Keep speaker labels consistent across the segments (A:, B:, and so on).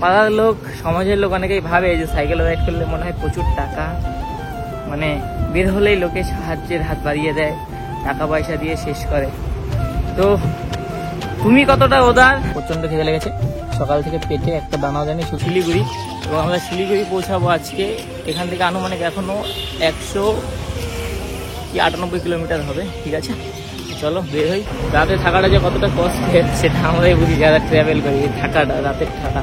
A: পাড়ার লোক, সমাজের লোক অনেকেই ভাবে যে সাইকেল রাইড করলে মনে হয় প্রচুর টাকা, মানে বের হলেই লোকে সাহায্যের হাত বাড়িয়ে দেয়, টাকা পয়সা দিয়ে শেষ করে। তো তুমি কতটা উদার। প্রচন্ড খেতে লেগেছে, সকাল থেকে পেটে একটা দানাও জানি। শিলিগুড়ি, এবং আমরা শিলিগুড়ি পৌঁছাবো আজকে। এখান থেকে আনুমানিক এখনো 198 কিলোমিটার হবে। ঠিক আছে, চলো বের হই। রাতে থাকাটা যে কতটা কষ্টের সেটা আমরাই বুঝি যারা ট্রাভেল করি, থাকাটা, রাতের থাকা।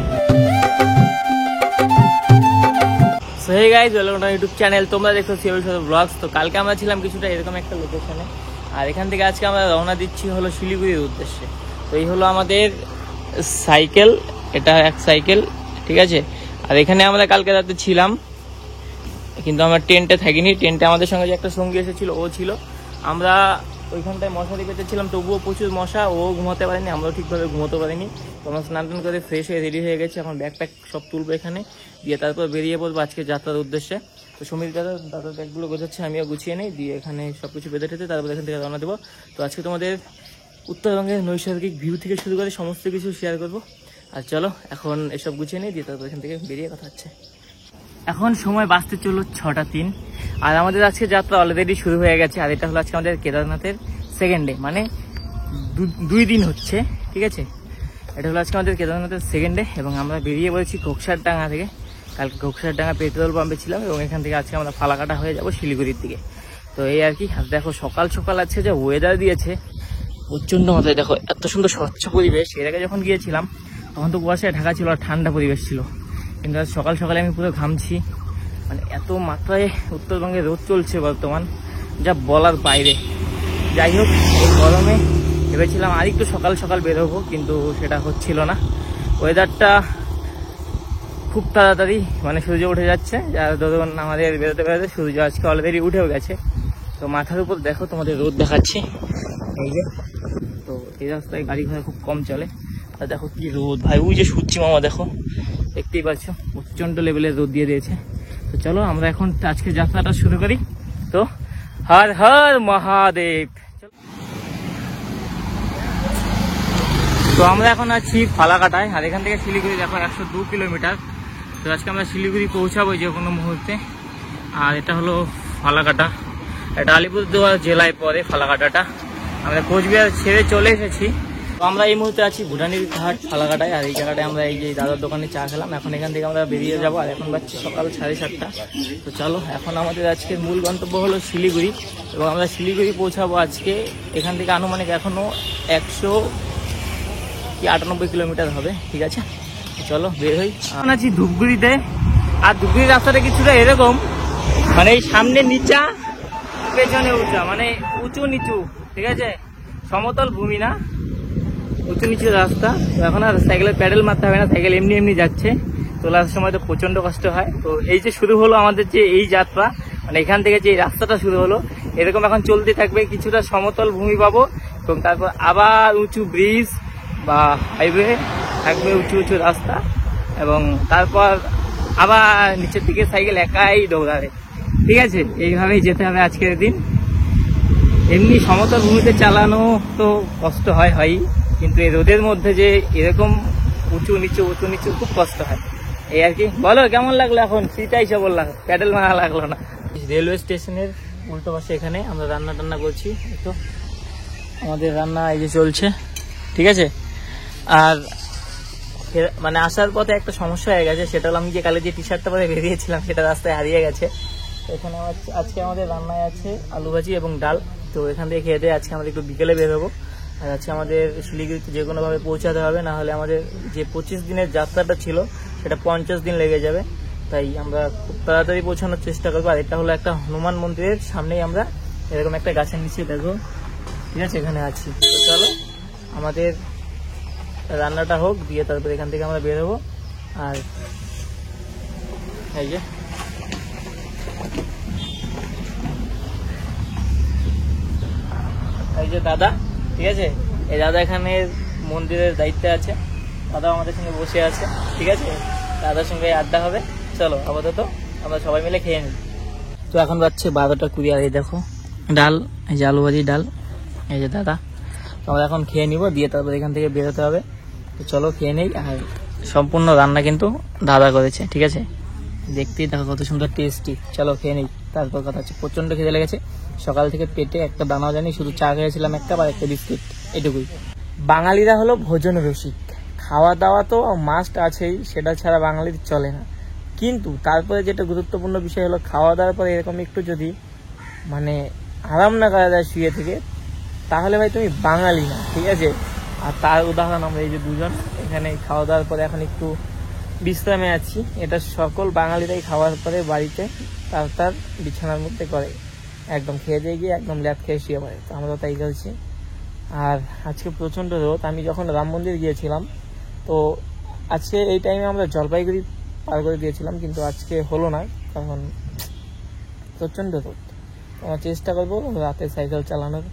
A: So hey guys, welcome to YouTube channel. তোমরা দেখছো সিওল ব্লগস। তো কালকে আমরা ছিলাম কিছুটা এরকম একটা লোকেশনে, আর এখান থেকে আজকে আমরা রওনা দিচ্ছি হলো শিলিগুড়ির উদ্দেশ্যে। তো এই হলো আমাদের সাইকেল, এটা এক সাইকেল, ঠিক আছে। আর এখানে আমরা কালকে রাতে ছিলাম, কিন্তু আমরা টেন্টে থাকিনি। টেন্টে আমাদের সঙ্গে যে একটা সঙ্গী এসেছিল ও ছিল। আমরা ওইখানটায় মশারি পেতেছিলাম, তবুও প্রচুর মশা, ও ঘুমাতে পারিনি, আমরাও ঠিকভাবে ঘুমোতে পারিনি। তো আমরা স্নান টান করে ফ্রেশ হয়ে রেডি হয়ে গেছি। এখন ব্যাগটা সব তুলবো এখানে দিয়ে, তারপর বেরিয়ে পড়বো আজকে যাত্রার উদ্দেশ্যে। তো সমীর দাদার ব্যাগগুলো গোছাচ্ছে, আমিও গুছিয়ে নেই, দিয়ে এখানে সব কিছু বেঁধে ঠেতে তারপর এখান থেকে রওনা দেবো। তো আজকে তোমাদের উত্তরবঙ্গের নৈসর্গিক ভিউ থেকে শুরু করে সমস্ত কিছু শেয়ার করবো। আর চলো এখন এসব গুছিয়ে নেই, দিয়ে তারপর এখান থেকে বেরিয়ে কথা হচ্ছে। এখন সময় বাঁচতে চললো 6:03, আর আমাদের আজকে যাত্রা অলরেডি শুরু হয়ে গেছে। আর এটা হলো আজকে আমাদের কেদারনাথের সেকেন্ড ডে, মানে 2 দিন হচ্ছে, ঠিক আছে। এটা হলো আজকে আমাদের কেদারনাথের সেকেন্ড ডে, এবং আমরা বেরিয়ে পড়েছি ঘোকসারডাঙ্গা থেকে। কালকে ঘোকসারডাঙ্গা পেট্রোল পাম্পে ছিলাম, এবং এখান থেকে আজকে আমরা ফালাকাটা হয়ে যাব শিলিগুড়ির দিকে। তো এই আর কি। আর দেখো সকাল সকাল আজকে যে ওয়েদার দিয়েছে প্রচণ্ড মাথায়, দেখো এত সুন্দর স্বচ্ছ পরিবেশ। এর আগে যখন গিয়েছিলাম তখন তো কুয়াশায় ঢাকা ছিল আর ঠান্ডা পরিবেশ ছিল, কিন্তু আজ সকাল সকালে আমি পুরো ঘামছি। মানে এত মাত্রায় উত্তরবঙ্গে রোদ চলছে বর্তমান, যা বলার বাইরে। যাই হোক, এই গরমে ভেবেছিলাম আর একটু সকাল সকাল বেরোবো, কিন্তু সেটা হচ্ছিল না। ওয়েদারটা খুব তাড়াতাড়ি, মানে সূর্য উঠে যাচ্ছে, যার ধরুন আমাদের বেরোতে বেরোতে সূর্য আজকে অলরেডি উঠেও গেছে। তো মাথার উপর দেখো তোমাদের রোদ দেখাচ্ছি, এই যে। তো এই রাস্তায় গাড়ি ঘোড়া খুব কম চলে, আর দেখো কি রোদ ভাই। ওই যে সূর্যি মামা দেখো, দেখতেই পাচ্ছ, প্রচণ্ড লেভেলের রোদ দিয়ে দিয়েছে। তো চলো আমরা এখন আজকে যাত্রাটা শুরু করি। তো হর হর মহাদেব। তো আমরা এখন আছি ফালাকাটায়, আর এখান থেকে শিলিগুড়ি দেখো 102 কিলোমিটার। তো আজকে আমরা শিলিগুড়ি পৌঁছাবো যে কোনো মুহূর্তে। আর এটা হলো ফালাকাটা, এটা আলিপুরদুয়ার জেলায় পড়ে ফালাকাটাটা। আমরা কোচবিহার ছেড়ে চলে এসেছি। তো আমরা এই মুহূর্তে আছি ভুটানির ঘাট ফালাকাটায়, আর এই জায়গাটায় আমরা এই যে দাদার দোকানে চা খেলাম। এখন এখান থেকে আমরা বেরিয়ে যাবো, আর এখন বাজছে সকাল 7:30। তো চলো, এখন আমাদের আজকের মূল গন্তব্য হলো শিলিগুড়ি, এবং আমরা শিলিগুড়ি পৌঁছাবো আজকে। এখান থেকে আনুমানিক এখনো 198 কিলোমিটার হবে, ঠিক আছে। চলো বের হই। এখন আছি ধূপগুড়িতে, আর ধূপগুড়ির রাস্তাটা কিছুটা এরকম, মানে এই সামনে নিচা পেছনে উঁচা, মানে উঁচু নিচু, ঠিক আছে। সমতল ভূমি না, উঁচু নিচু রাস্তা। তো এখন আর সাইকেলের প্যাডেল মারতে হবে না, সাইকেল এমনি এমনি যাচ্ছে। তোলার সময় তো প্রচন্ড কষ্ট হয়। তো এই যে শুরু হলো আমাদের যে এই যাত্রা, মানে এখান থেকে যে রাস্তাটা শুরু হলো, এরকম এখন চলতে থাকবে। কিছুটা সমতল ভূমি পাবো, এবং তারপর আবার উঁচু ব্রিজ বা হাইওয়ে থাকবে, উঁচু উঁচু রাস্তা, এবং তারপর আবার নিচের দিকে সাইকেল একাই দৌড়াবে, ঠিক আছে। এইভাবেই যেতে হবে আজকের দিন। এমনি সমতল ভূমিতে চালানো তো কষ্ট হয়, কিন্তু এই রোদের মধ্যে যে এরকম উঁচু নিচু খুব কষ্ট হয়, এই আর কি। বলো কেমন লাগলো? এখন সিটাই সে বললাম, প্যাডেল মারা লাগলো না। রেলওয়ে স্টেশনের উল্টো পাশে এখানে আমরা রান্না টান্না করছি। তো আমাদের রান্না এই যে চলছে, ঠিক আছে। আর মানে আসার পথে একটা সমস্যা হয়ে গেছে, সেটা হলো আমি যে কালে যে টি শার্টটা পরে বেরিয়েছিলাম সেটা রাস্তায় হারিয়ে গেছে। এখানে আজকে আমাদের রান্নায় আছে আলু ভাজি এবং ডাল। তো এখান থেকে খেয়ে দিয়ে আজকে আমরা একটু বিকেলে বেরোবো। আর আজকে আমাদের শিলিগুড়িতে যে কোনোভাবে পৌঁছাতে হবে, না হলে আমাদের যে 25 দিনের যাত্রাটা ছিল সেটা 50 দিন লেগে যাবে। তাই আমরা খুব তাড়াতাড়ি পৌঁছানোর চেষ্টা করবো। আর এটা হলো একটা হনুমান মন্দিরের সামনেই আমরা এরকম একটা গাছের নিচে দেখো, ঠিক আছে, এখানে আছি। তো চলো আমাদের রান্নাটা হোক, দিয়ে তারপর এখান থেকে আমরা বেরোবো। আর এই যে দাদা, ঠিক আছে, এই দাদা এখানে মন্দিরের দায়িত্বে আছে। দাদা আমাদের সঙ্গে বসে আছে, ঠিক আছে। দাদার সঙ্গে আড্ডা হবে। চলো আপাতত আমরা সবাই মিলে খেয়ে নিই। তো এখন বাজছে 12:20, আর এই দেখো ডাল, এই যে আলু ভাজি ডাল, এই যে দাদা। তো আমরা এখন খেয়ে নিব, দিয়ে তারপর এখান থেকে বেরোতে হবে। তো চলো খেয়ে নেই। আর সম্পূর্ণ রান্না কিন্তু দাদা করেছে, ঠিক আছে। দেখতেই দেখো কত সুন্দর টেস্টি। চলো খেয়ে নিই, তারপর কথা হচ্ছে। প্রচন্ড খিদে লেগেছে, সকাল থেকে পেটে একটা দানা জানি, শুধু চা খেয়েছিলাম একটা, আর একটা বিস্কিট, এটুকুই। বাঙালিরা হলো ভোজন রসিক, খাওয়া দাওয়া তো মাস্ট আছেই, সেটা ছাড়া বাঙালির চলে না। কিন্তু তারপরে যেটা গুরুত্বপূর্ণ বিষয় হলো, খাওয়া দাওয়ার পরে এরকম একটু যদি মানে আরাম না করা যায় শুয়ে থেকে, তাহলে ভাই তুমি বাঙালি না, ঠিক আছে। আর তার উদাহরণ আমরা এই যে দুজন এখানে খাওয়া দাওয়ার পরে এখন একটু বিশ্রামে আছি। এটা সকল বাঙালিরাই খাওয়ার পরে বাড়িতে তার বিছানার মধ্যে করে, একদম খেয়ে দিয়ে গিয়ে একদম ল্যাদ খেয়ে শুয়ে পড়ে। তো আমরা তাই করছি। আর আজকে প্রচণ্ড রোদ। আমি যখন রাম মন্দির গিয়েছিলাম, তো আজকে এই টাইমে আমরা জলপাইগুড়ি পার করে দিয়েছিলাম, কিন্তু আজকে হলো না, কারণ প্রচণ্ড রোদ। আমরা চেষ্টা করবো রাতে সাইকেল চালানোর,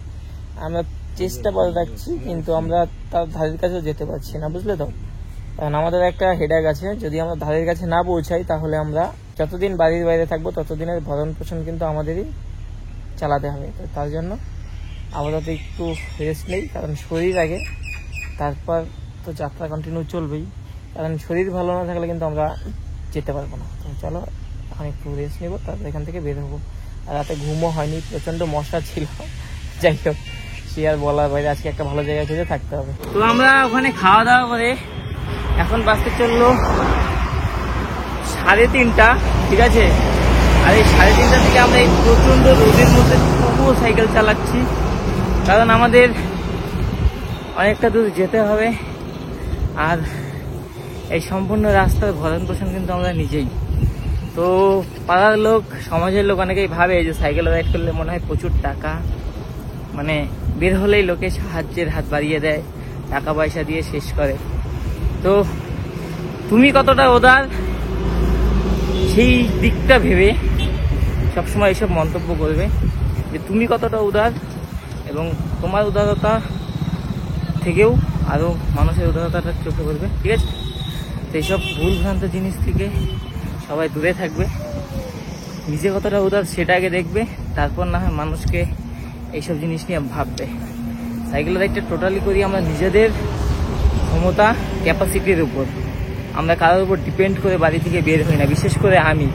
A: আমরা চেষ্টা করে রাখছি, কিন্তু আমরা তার ধারের কাছেও যেতে পারছি না, বুঝলে তো। কারণ আমাদের একটা হেডেক আছে, যদি আমরা ধারের কাছে না পৌঁছাই, তাহলে আমরা যতদিন বাড়ির বাইরে থাকবো ততদিনের ভরণ পোষণ কিন্তু আমাদেরই চালাতে হবে। তো তার জন্য আপাতত একটু রেস্ট নেই, কারণ শরীর আগে, তারপর তো যাত্রা কন্টিনিউ চলবেই। কারণ শরীর ভালো না থাকলে কিন্তু আমরা যেতে পারবো না। তো চলো এখন একটু রেস্ট নেবো, তারপর এখান থেকে বের হবো। আর রাতে ঘুমও হয়নি, প্রচণ্ড মশা ছিল। যাই হোক, সে আর বলার বাইরে, আজকে একটা ভালো জায়গায় খুঁজে থাকতে হবে। তো আমরা ওখানে খাওয়া দাওয়া করে এখন বাসতে চললো 3:30, ঠিক আছে। আর এই 3:30 থেকে আমরা এই প্রচণ্ড রোদের মধ্যে তবুও সাইকেল চালাচ্ছি, কারণ আমাদের অনেকটা দূর যেতে হবে। আর এই সম্পূর্ণ রাস্তার ভরণ পোষণ কিন্তু আমরা নিজেই। তো পাড়ার লোক, সমাজের লোক অনেকেই ভাবে যে সাইকেল রাইড করলে মনে হয় প্রচুর টাকা, মানে বের হলেই লোকে সাহায্যের হাত বাড়িয়ে দেয়, টাকা পয়সা দিয়ে শেষ করে। তো তুমি কতটা উদার, সেই দিকটা ভেবে সবসময় এইসব মন্তব্য করবে, যে তুমি কতটা উদার, এবং তোমার উদারতা থেকেও আরও মানুষের উদারতাটা চোখে পড়বে, ঠিক আছে। তো এইসব ভুলভ্রান্ত জিনিস থেকে সবাই দূরে থাকবে, নিজে কতটা উদার সেটা আগে দেখবে, তারপর না হয় মানুষকে এইসব জিনিস নিয়ে ভাববে। সাইকেল রাইডটা টোটালি করি আমরা নিজেদের ক্ষমতা, ক্যাপাসিটির উপর। আমরা কারোর উপর ডিপেন্ড করে বাড়ি থেকে বের হই না, বিশেষ করে আমি।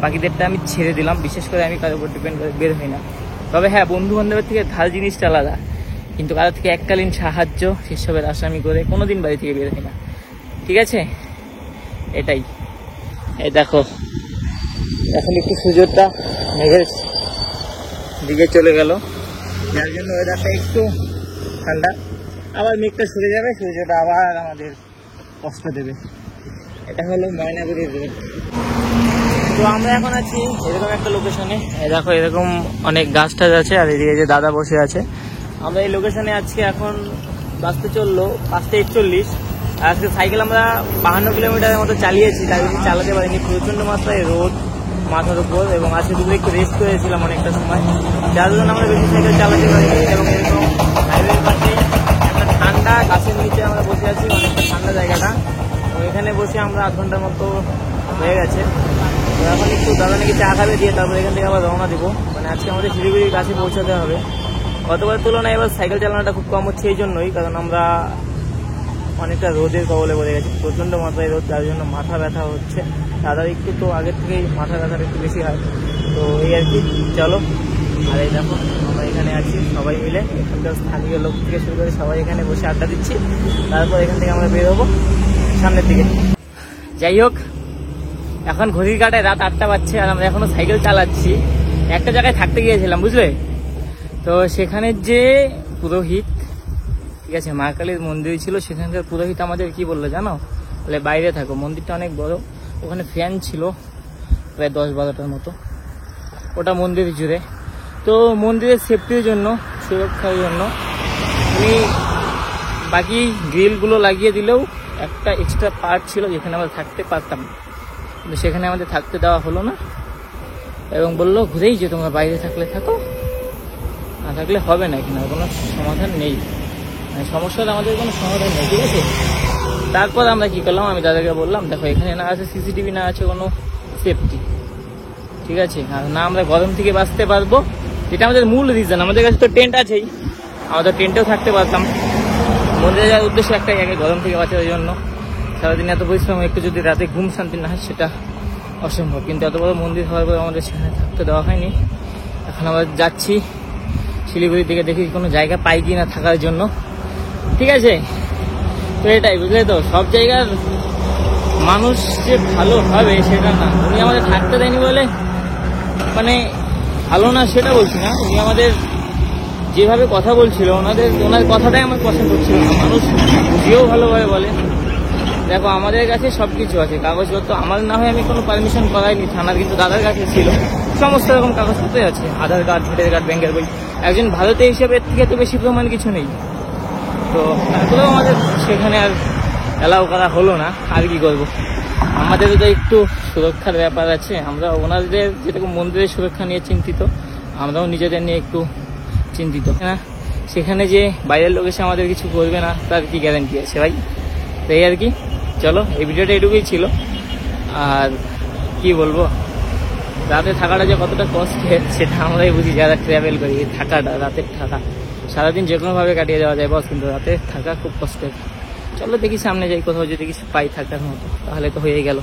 A: বাকিদেরটা আমি ছেড়ে দিলাম, বিশেষ করে আমি কারোর উপর ডিপেন্ড করে বের হই না। তবে হ্যাঁ, বন্ধু বান্ধবের থেকে ধার জিনিসটা আলাদা, কিন্তু কারোর থেকে এককালীন সাহায্য সেসবের আসামি করে কোনোদিন বাড়ি থেকে বের হই না, ঠিক আছে। এটাই। এই দেখো এখন একটু সূর্যটা মেঘের দিকে চলে গেল, যার জন্য ওয়েদারটা একটু ঠান্ডা। আবার মেঘটা সরে যাবে, সূর্যটা আবার আমাদের কষ্ট দেবে। এটা হলো ময়নাগুড়ির রোড। তো আমরা এখন আছি এরকম একটা লোকেশনে, দেখো এরকম অনেক গাছ টাছ আছে, আর এদিকে যে দাদা বসে আছে। আমরা এই লোকেশনে আজকে এখন বাসতে চললো 5:41। আর আজকে সাইকেল আমরা 52 কিলোমিটারের মতো চালিয়েছি, তাই বেশি চালাতে পারিনি, প্রচণ্ড মাত্রায় রোদ মাথার উপর। এবং আজকে দুপুরে একটু রেস্ট করেছিলাম অনেকটা সময়, যার জন্য আমরা বেশি সাইকেল চালাতে পারিনি। এবং এরকম হাইওয়ের পাশে একটা ঠান্ডা গাছের নিচে আমরা বসে আছি, অনেকটা ঠান্ডা জায়গাটা। তো এখানে বসে আমরা 8 ঘন্টার মতো হয়ে গেছে। তো এখন একটু দাদা নাকি চা খাবে, দিয়ে তারপর এখান থেকে আবার রওনা দেবো। মানে আজকে আমাদের শিলিগুড়ির কাছে পৌঁছাতে হবে। গতবার তুলনায় এবার সাইকেল চালানোটা খুব কম হচ্ছে, এই জন্যই, কারণ আমরা অনেকটা রোদের কবলে পড়ে গেছি, প্রচণ্ড মাত্রায় রোদ, যার জন্য মাথা ব্যথা হচ্ছে। দাদার একটু তো আগের থেকেই মাথা ব্যথাটা একটু বেশি হয়। তো এই আর কি, চলো। আর এই দেখো আমরা এখানে আছি সবাই মিলে, এখানকার স্থানীয় লোক থেকে শুরু করে সবাই এখানে বসে আড্ডা দিচ্ছি। তারপর এখান থেকে আমরা বের হবো সামনের দিকে। যাই হোক, এখন ঘড়ির কাঁটায় রাত 8টা বাজছে, আর আমরা এখনো সাইকেল চালাচ্ছি। একটা জায়গায় থাকতে গিয়েছিলাম, বুঝলে তো। সেখানে যে পুরোহিত, ঠিক আছে, মা কালীর মন্দির ছিল, সেখানকার পুরোহিত আমাদের কি বললো জানো, বলে বাইরে থাকো, মন্দিরটা অনেক বড়, ওখানে ফ্যান ছিল প্রায় 10-12টার মতো, ওটা মন্দির জুড়ে। তো মন্দিরের সেফটির জন্য, সুরক্ষার জন্য উনি বাকি গ্রিলগুলো লাগিয়ে দিলেও একটা এক্সট্রা পার্ট ছিল যেখানে আমরা থাকতে পারতাম, কিন্তু সেখানে আমাদের থাকতে দেওয়া হলো না। এবং বললো ঘুরেই যে তোমরা বাইরে থাকলে থাকো, না থাকলে হবে না, এখানে কোনো সমাধান নেই, মানে সমস্যার আমাদের কোনো সমাধান নেই, ঠিক আছে। তারপর আমরা কি করলাম, আমি দাদাকে বললাম দেখো এখানে না আছে সিসিটিভি, না আছে কোনো সেফটি, ঠিক আছে, আর না আমরা গরম থেকে বাঁচতে পারবো, যেটা আমাদের মূল রিজন। আমাদের কাছে তো টেন্ট আছেই, আমরা তো টেন্টেও থাকতে পারতাম। মন্দিরে যাওয়ার উদ্দেশ্য একটাই, আগে গরম থেকে বাঁচার জন্য। সারাদিন এত পরিশ্রম, একটু যদি রাতে ঘুম শান্তি না হয় সেটা অসম্ভব। কিন্তু এত বড় মন্দির হওয়ার পর আমাদের সেখানে থাকতে দেওয়া হয়নি। এখন আমরা যাচ্ছি শিলিগুড়ির দিকে, দেখি কোনো জায়গা পাই কি না থাকার জন্য। ঠিক আছে, তো এটাই, বুঝলে তো, সব জায়গার মানুষ যে ভালো হবে সেটা না। উনি আমাদের থাকতে দেয়নি বলে মানে ভালো না সেটা বলছি না, উনি আমাদের যেভাবে কথা বলছিল, ওনার কথাটাই আমার পছন্দ হচ্ছিল না। মানুষ বুঝিয়েও ভালোভাবে বলে, দেখো আমাদের কাছে সব কিছু আছে, কাগজপত্র আমার না হয় আমি কোনো পারমিশন করাইনি থানার, কিন্তু দাদার কাছে ছিল সমস্ত রকম কাগজপত্রই আছে, আধার কার্ড, ভোটার কার্ড, ব্যাংকের বই। একজন ভারতীয় হিসেবে এর থেকে তো বেশি প্রমাণ কিছু নেই। তো তারপরেও আমাদের সেখানে আর অ্যালাউ করা হলো না। আর কি করবো, আমাদেরও তো একটু সুরক্ষার ব্যাপার আছে। আমরা ওনাদের যেরকম মন্দিরের সুরক্ষা নিয়ে চিন্তিত, আমরাও নিজেদের নিয়ে একটু চিন্তিত না। সেখানে যে বাইরের লোক এসে আমাদের কিছু করবে না তার কি গ্যারান্টি আছে ভাই? তাই আর কি, চলো এই ভিডিওটা এটুকুই ছিল। আর কি বলবো, রাতে থাকাটা যে কতটা কষ্টের সেটা আমরাই বুঝি যারা ট্রাভেল করি। থাকাটা, রাতের থাকা, সারাদিন যে কোনোভাবে কাটিয়ে যাওয়া যায় বস, কিন্তু রাতে থাকা খুব কষ্টের। চলো দেখি সামনে যাই, কোথাও যদি কিছু পাই থাকার মতো, তাহলে তো হয়েই গেল।